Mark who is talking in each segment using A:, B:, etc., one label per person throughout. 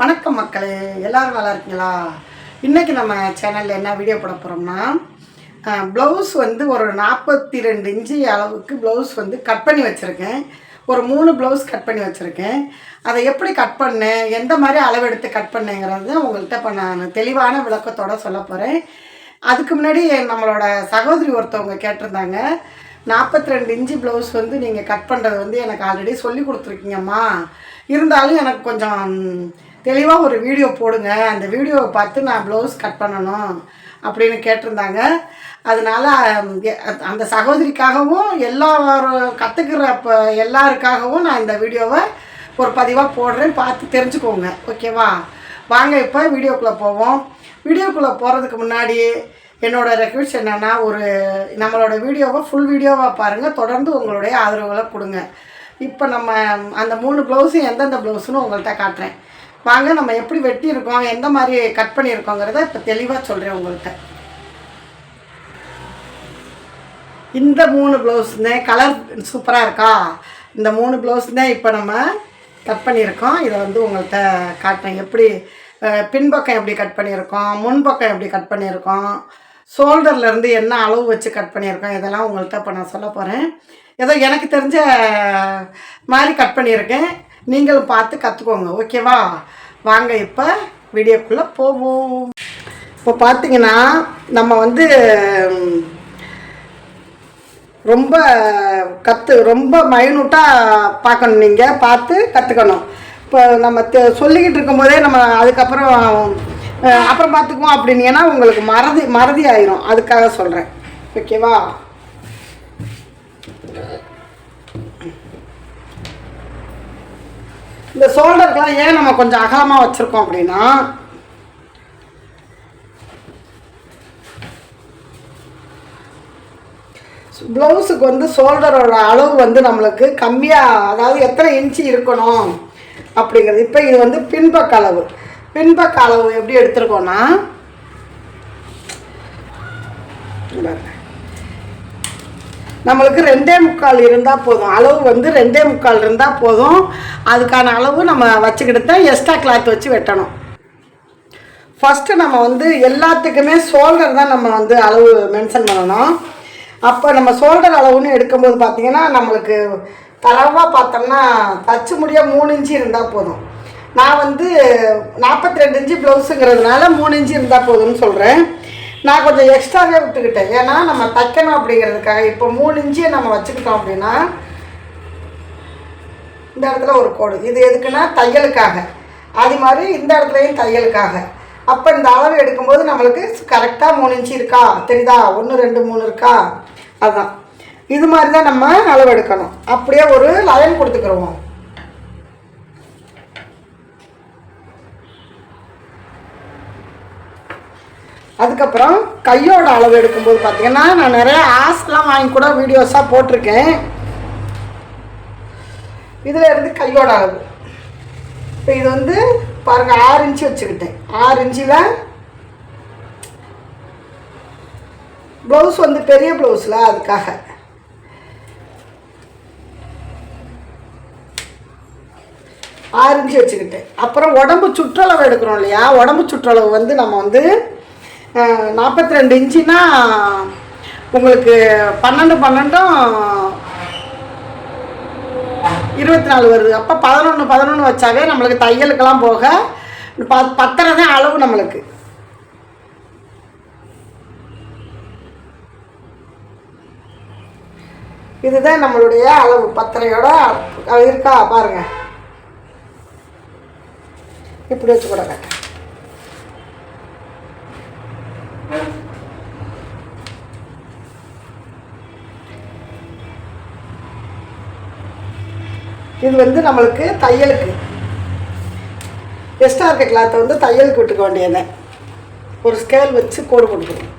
A: வணக்கம் மக்களே, எல்லோரும் நல்லா இருக்கீங்களா? இன்றைக்கி நம்ம சேனலில் என்ன வீடியோ போட போகிறோம்னா, ப்ளவுஸ் வந்து ஒரு 42 இன்ச்சு அளவுக்கு ப்ளவுஸ் வந்து கட் பண்ணி வச்சுருக்கேன். ஒரு 3 ப்ளவுஸ் கட் பண்ணி வச்சுருக்கேன். அதை எப்படி கட் பண்ணேன், எந்த மாதிரி அளவெடுத்து கட் பண்ணேங்கிறது உங்கள்கிட்ட இப்போ நான் தெளிவான விளக்கத்தோடு சொல்ல போகிறேன். அதுக்கு முன்னாடி நம்மளோட சகோதரி ஒருத்தவங்க கேட்டிருந்தாங்க, 42 இன்ச்சு ப்ளவுஸ் வந்து நீங்கள் கட் பண்ணுறது வந்து எனக்கு ஆல்ரெடி சொல்லி கொடுத்துருக்கீங்கம்மா, இருந்தாலும் எனக்கு கொஞ்சம் தெளிவாக ஒரு வீடியோ போடுங்க, அந்த வீடியோவை பார்த்து நான் ப்ளவுஸ் கட் பண்ணணும் அப்படின்னு கேட்டிருந்தாங்க. அதனால் அந்த சகோதரிக்காகவும் கற்றுக்கிற எல்லாருக்காகவும் நான் இந்த வீடியோவை ஒரு பதிவாக போடுறேன், பார்த்து தெரிஞ்சுக்கோங்க. ஓகேவா? வாங்க இப்போ வீடியோக்குள்ளே போவோம். வீடியோக்குள்ளே போகிறதுக்கு முன்னாடி என்னோடய ரெக்வெஸ்ட் என்னென்னா, நம்மளோட வீடியோவை ஃபுல் வீடியோவாக பாருங்கள், தொடர்ந்து உங்களுடைய ஆதரவுகளை கொடுங்க. இப்போ நம்ம அந்த 3 ப்ளவுஸும் எந்தெந்த ப்ளவுஸுன்னு உங்கள்கிட்ட காட்டுறேன். வாங்க, நம்ம எப்படி வெட்டியிருக்கோம், எந்த மாதிரி கட் பண்ணியிருக்கோங்கிறத இப்போ தெளிவாக சொல்கிறேன் உங்கள்கிட்ட. இந்த 3 ப்ளவுஸ் தான் கலர் சூப்பராக இருக்கா? இந்த 3 ப்ளவுஸ் தான் இப்போ நம்ம கட் பண்ணியிருக்கோம். இதை வந்து உங்கள்கிட்ட காட்டுறேன், எப்படி பின்பக்கம் எப்படி கட் பண்ணியிருக்கோம், முன்பக்கம் எப்படி கட் பண்ணியிருக்கோம், ஷோல்டர்லேருந்து என்ன அளவு வச்சு கட் பண்ணியிருக்கோம், இதெல்லாம் உங்கள்கிட்ட இப்போ நான் சொல்ல போகிறேன். ஏதோ எனக்கு தெரிஞ்ச மாதிரி கட் பண்ணியிருக்கேன், நீங்களும் பார்த்து கற்றுக்கோங்க. ஓகேவா? வாங்க இப்போ வீடியோக்குள்ளே போவோம். இப்போ பார்த்தீங்கன்னா நம்ம வந்து ரொம்ப மைனூட்டாக பார்க்கணும், நீங்கள் பார்த்து கற்றுக்கணும். இப்போ நம்ம சொல்லிக்கிட்டு இருக்கும்போதே நம்ம அதுக்கப்புறம் அப்புறம் பார்த்துக்குவோம் அப்படின்னீங்கன்னா உங்களுக்கு மறதி ஆயிரும். அதுக்காக சொல்கிறேன். ஓகேவா? இந்த ஷோல்டருக்கெலாம் ஏன் நம்ம கொஞ்சம் அகலமாக வச்சுருக்கோம் அப்படின்னா, ப்ளவுஸுக்கு வந்து ஷோல்டரோட அளவு வந்து நம்மளுக்கு கம்மியாக, அதாவது எத்தனை இன்ச்சு இருக்கணும் அப்படிங்கிறது. இப்போ இது வந்து பின்பக்க அளவு. பின்பக்க அளவு எப்படி எடுத்துருக்கோன்னா, நம்மளுக்கு 2.25 இருந்தால் போதும். அளவு வந்து 2.25 இருந்தால் போதும். அதுக்கான அளவு நம்ம வச்சுக்கிட்டு தான் எக்ஸ்ட்ரா கிளாத் வச்சு வெட்டணும். ஃபஸ்ட்டு நம்ம வந்து எல்லாத்துக்குமே ஷோல்டர் தான் நம்ம வந்து அளவு மென்ஷன் பண்ணணும். அப்போ நம்ம ஷோல்டர் அளவுன்னு எடுக்கும்போது பார்த்திங்கன்னா, நம்மளுக்கு தரவாக பார்த்தோம்னா தச்சு முடிய 3 இன்ச்சு இருந்தால் போதும். நான் வந்து 42 இன்ச்சு ப்ளவுஸுங்கிறதுனால 3 இன்ச்சு இருந்தால் போதும்னு சொல்கிறேன். நான் கொஞ்சம் எக்ஸ்ட்ராவே விட்டுக்கிட்டேன், ஏன்னா நம்ம தைக்கணும் அப்படிங்கிறதுக்காக. இப்போ 3 இன்ச்சியை நம்ம வச்சுக்கிட்டோம் அப்படின்னா, இந்த இடத்துல ஒரு கோடு, இது எதுக்குன்னா தையலுக்காக. அது மாதிரி இந்த இடத்துலையும் தையலுக்காக. அப்போ இந்த அளவு எடுக்கும்போது நம்மளுக்கு கரெக்டாக 3 இன்ச்சு இருக்கா, தெரியுதா? 1 2 3 இருக்கா? அதுதான். இது மாதிரி தான் நம்ம அளவு எடுக்கணும். அப்படியே ஒரு லைன் கொடுத்துக்கிறோம். அதுக்கப்புறம் கையோட அளவு எடுக்கும்போது பார்த்திங்கன்னா, நான் நிறைய ஆஸ்லாம் வாங்கி கூட வீடியோஸாக போட்டிருக்கேன். இதில் இருந்து கையோட அளவு இப்போ இது வந்து பாருங்கள், 6 இன்ச்சு வச்சுக்கிட்டேன். 6 இன்ச்சில் ப்ளவுஸ் வந்து பெரிய ப்ளவுஸில், அதுக்காக 6 இன்ச்சு வச்சுக்கிட்டேன். அப்புறம் உடம்பு சுற்றளவு எடுக்கிறோம் இல்லையா? உடம்பு சுற்றளவு வந்து நம்ம வந்து 42 இன்ச்சுனா உங்களுக்கு 12 24 வருது. அப்போ 11 வச்சாவே நம்மளுக்கு தையலுக்கெல்லாம் போக 10 தான் அளவு நம்மளுக்கு. இதுதான் நம்மளுடைய அளவு. 10 இருக்கா பாருங்க. இப்படி வச்சு கூட காட்டுறேன். இது வந்து நம்மளுக்கு தையலுக்கு எக்ஸ்ட்ரா இருக்க கிளாத்தை வந்து தையலுக்கு விட்டுக்க வேண்டியது. ஒரு ஸ்கேல் வச்சு கோடு போட்டுக்கணும்.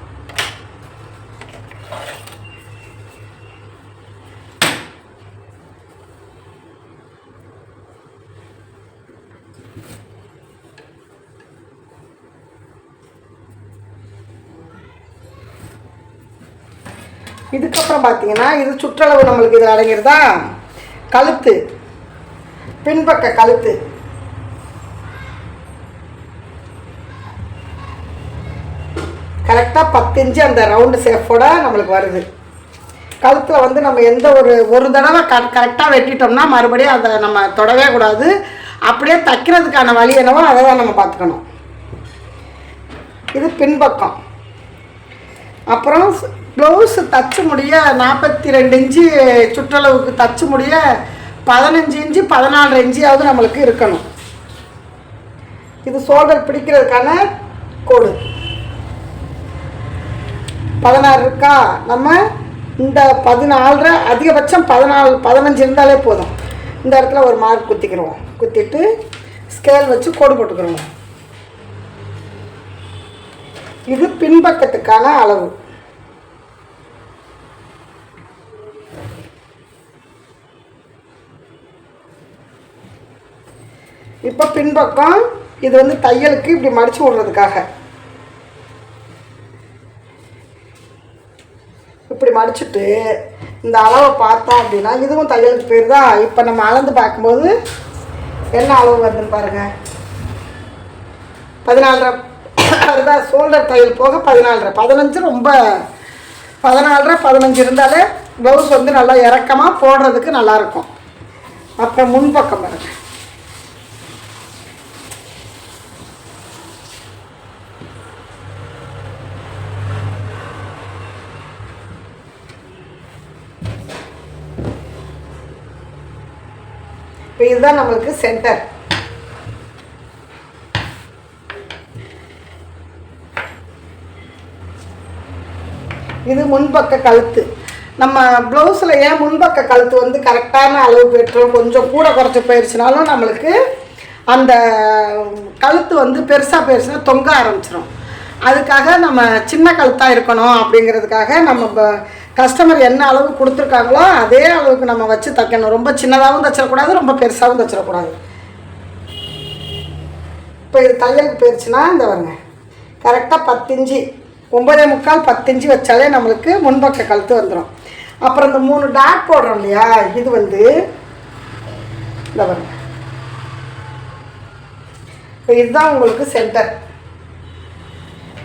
A: இதுக்கப்புறம் பார்த்தீங்கன்னா, இது சுற்றளவு நம்மளுக்கு இது அடங்கிருதா? கழுத்து, பின்பக்க கழுத்து கரெக்டாக 10 இன்ச்சு அந்த ரவுண்டு ஷேப்போட நம்மளுக்கு வருது. கழுத்தில் வந்து நம்ம எந்த ஒரு தடவை கரெக்டாக வெட்டிட்டோம்னா மறுபடியும் அதை நம்ம தொடவே கூடாது. அப்படியே தைக்கிறதுக்கான வழி என்னவோ அதை தான் நம்ம பார்த்துக்கணும். இது பின்பக்கம். அப்புறம் ப்ளவுஸு தச்சு முடிய 42 இன்ச்சு சுற்றளவுக்கு தச்சு முடிய 15 இன்ச்சு 14 இன்ச்சியாவது நம்மளுக்கு இருக்கணும். இது ஷோல்டர் பிடிக்கிறதுக்கான கோடு 16 இருக்கா. நம்ம இந்த 14 அதிகபட்சம் 15 இருந்தாலே போதும். இந்த இடத்துல ஒரு மார்க் குத்திக்கிறோம். குத்திட்டு ஸ்கேல் வச்சு கோடு போட்டுக்கிறோம். இது பின்பக்கத்துக்கான அளவு. இப்போ பின்பக்கம் இது வந்து தையலுக்கு இப்படி மடித்து விடுறதுக்காக இப்படி மடிச்சுட்டு இந்த அளவை பார்த்தோம் அப்படின்னா இதுவும் தையலுக்கு பேர் தான். இப்போ நம்ம அளந்து பார்க்கும்போது என்ன அளவு வருதுன்னு பாருங்கள். 14 அதுதான் ஷோல்டர் தையல் போக 14. 15 ரொம்ப 14 15 இருந்தாலே ப்ளவுஸ் வந்து நல்லா இறக்கமாக போடுறதுக்கு நல்லாயிருக்கும். அப்புறம் முன்பக்கம் பாருங்கள். இப்போ இதுதான் நம்மளுக்கு சென்டர். இது முன்பக்க கழுத்து. நம்ம ப்ளவுஸில் ஏன் முன்பக்க கழுத்து வந்து கரெக்டான அளவு பெற்றோம் கொஞ்சம் கூட குறைச்சி போயிடுச்சுனாலும் நம்மளுக்கு அந்த கழுத்து வந்து பெருசாக போயிடுச்சுன்னா தொங்க ஆரம்பிச்சிடும். அதுக்காக நம்ம சின்ன கழுத்தாக இருக்கணும் அப்படிங்கிறதுக்காக நம்ம கஸ்டமர் என்ன அளவு கொடுத்துருக்காங்களோ அதே அளவுக்கு நம்ம வச்சு தைக்கணும். ரொம்ப சின்னதாகவும் தைச்சிடக்கூடாது, ரொம்ப பெருசாகவும் தைச்சிடக்கூடாது. இப்போ இது தையலுக்கு போயிடுச்சுன்னா இந்த வருங்க கரெக்டாக 10 இன்ச்சு 9.25 10 இன்ச்சு வச்சாலே நம்மளுக்கு முன்பக்க கழுத்து வந்துடும். அப்புறம் இந்த 3 டாட் போடுறோம் இல்லையா, இது வந்து இந்த வருங்க. இப்போ இதுதான் உங்களுக்கு சென்டர்.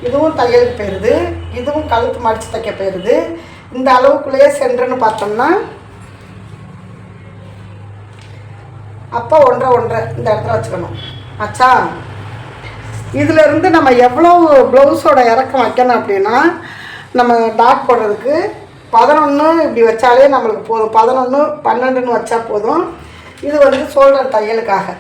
A: இதுவும் தையலுக்கு போயிடுது, இதுவும் கழுத்து மடித்து தைக்க போயிடுது. இந்த அளவுக்குள்ளேயே சென்டர்னு பார்த்தோம்னா அப்போ 1.5 இந்த இடத்துல வச்சுக்கணும் ஆச்சா. இதிலேருந்து நம்ம எவ்வளோ ப்ளவுஸோட இறக்கம் வைக்கணும் அப்படின்னா நம்ம டாட் போடுறதுக்கு 11 இப்படி வச்சாலே நம்மளுக்கு போதும். 11 12ன்னு வச்சா போதும். இது வந்து ஷோல்டர் தையலுக்காக.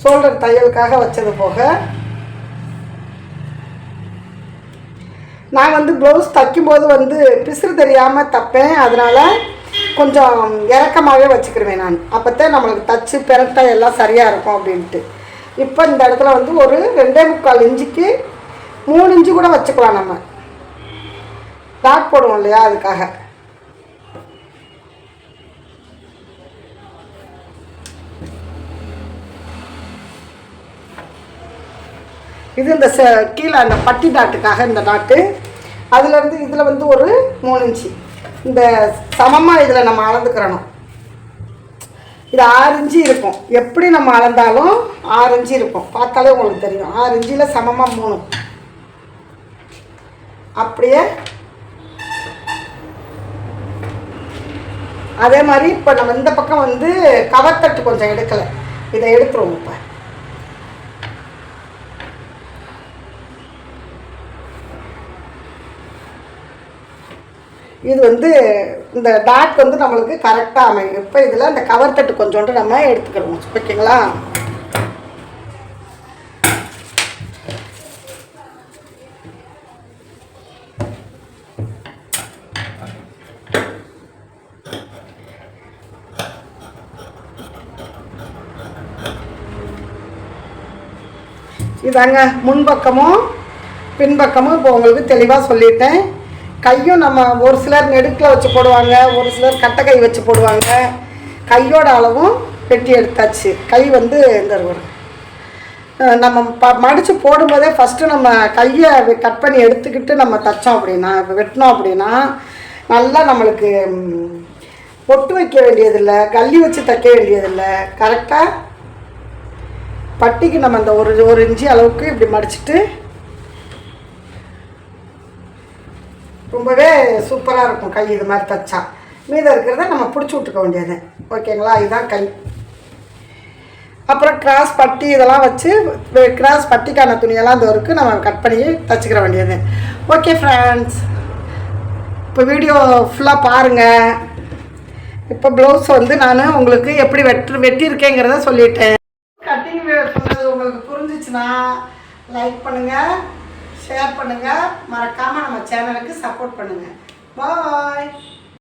A: ஷோல்டர் தையலுக்காக வச்சது போக நான் வந்து ப்ளவுஸ் தைக்கும்போது வந்து பிசுறு தெரியாமல் தைப்பேன். அதனால் கொஞ்சம் இறக்கமாகவே வச்சுக்கிடுவேன் நான். அப்போத்தான் நம்மளுக்கு தச்சு பெரட்டை எல்லாம் சரியாக இருக்கும் அப்படின்ட்டு. இப்போ இந்த இடத்துல வந்து ஒரு 2.25 இன்ச்சுக்கு 3 இன்ச்சு கூட வச்சுக்கலாம். நம்ம டாட் போடுவோம் இல்லையா, அதுக்காக. இது இந்த கீழே அந்த பட்டி டாட்டுக்காக இந்த டாட்டு. அதுலேருந்து இதில் வந்து ஒரு 3 இன்ச்சு இந்த சமமாக இதில் நம்ம அளந்துக்கிறணும். இது 6 இன்ச்சு இருக்கும். எப்படி நம்ம அளந்தாலும் 6 இன்ச்சு இருக்கும். பார்த்தாலே உங்களுக்கு தெரியும். 6 இன்ச்சில் சமமாக 3. அப்படியே அதே மாதிரி இப்போ நம்ம இந்த பக்கம் வந்து கவர் தட்டு கொஞ்சம் எடுக்கலை, இதை எடுத்துருவோம். இப்போ இது வந்து இந்த டாட் வந்து நம்மளுக்கு கரெக்டாக அமையும். இப்போ இதில் இந்த கவர் தட்டு கொஞ்சோண்டு நம்ம எடுத்துக்கிறோம். ஓகேங்களா. இதாங்க முன்பக்கமும் பின்பக்கமும் இப்போ உங்களுக்கு தெளிவாக சொல்லிட்டேன். கையும் நம்ம ஒரு சிலர் நெடுக்கில் வச்சு போடுவாங்க, ஒரு சிலர் கட்டை கை வச்சு போடுவாங்க. கையோட அளவும் வெட்டி எடுத்தாச்சு. கை வந்து இந்த நம்ம மடித்து போடும்போதே ஃபஸ்ட்டு நம்ம கையை கட் பண்ணி எடுத்துக்கிட்டு நம்ம தைச்சோம் அப்படின்னா, இப்போ வெட்டினோம் அப்படின்னா நல்லா நம்மளுக்கு பொட்டு வைக்க வேண்டியதில்லை, கல்லி வச்சு தைக்க வேண்டியதில்லை. கரெக்டாக பட்டிக்கு நம்ம அந்த ஒரு இன்ச்சு அளவுக்கு இப்படி மடிச்சுட்டு ரொம்பவே சூப்பராக இருக்கும் கை இது மாதிரி தைச்சா. மீதம் இருக்கிறத நம்ம பிடிச்சி விட்டுக்க வேண்டியது. ஓகேங்களா, இதுதான் கை. அப்புறம் கிராஸ் பட்டி இதெல்லாம் வச்சு கிராஸ் பட்டிக்கான துணியெல்லாம் இந்த வரைக்கும் நம்ம கட் பண்ணி தைச்சிக்கிற வேண்டியது. ஓகே ஃப்ரெண்ட்ஸ், இப்போ வீடியோ ஃபுல்லாக பாருங்கள். இப்போ ப்ளவுஸ் வந்து நான் உங்களுக்கு எப்படி வெட்டியிருக்கேங்கிறத சொல்லிட்டேன். கட்டிங் சொன்னது உங்களுக்கு புரிஞ்சிச்சுன்னா லைக் பண்ணுங்கள், ஷேர் பண்ணுங்கள், மறக்காமல் நம்ம சேனலுக்கு சப்போர்ட் பண்ணுங்கள். பாய்.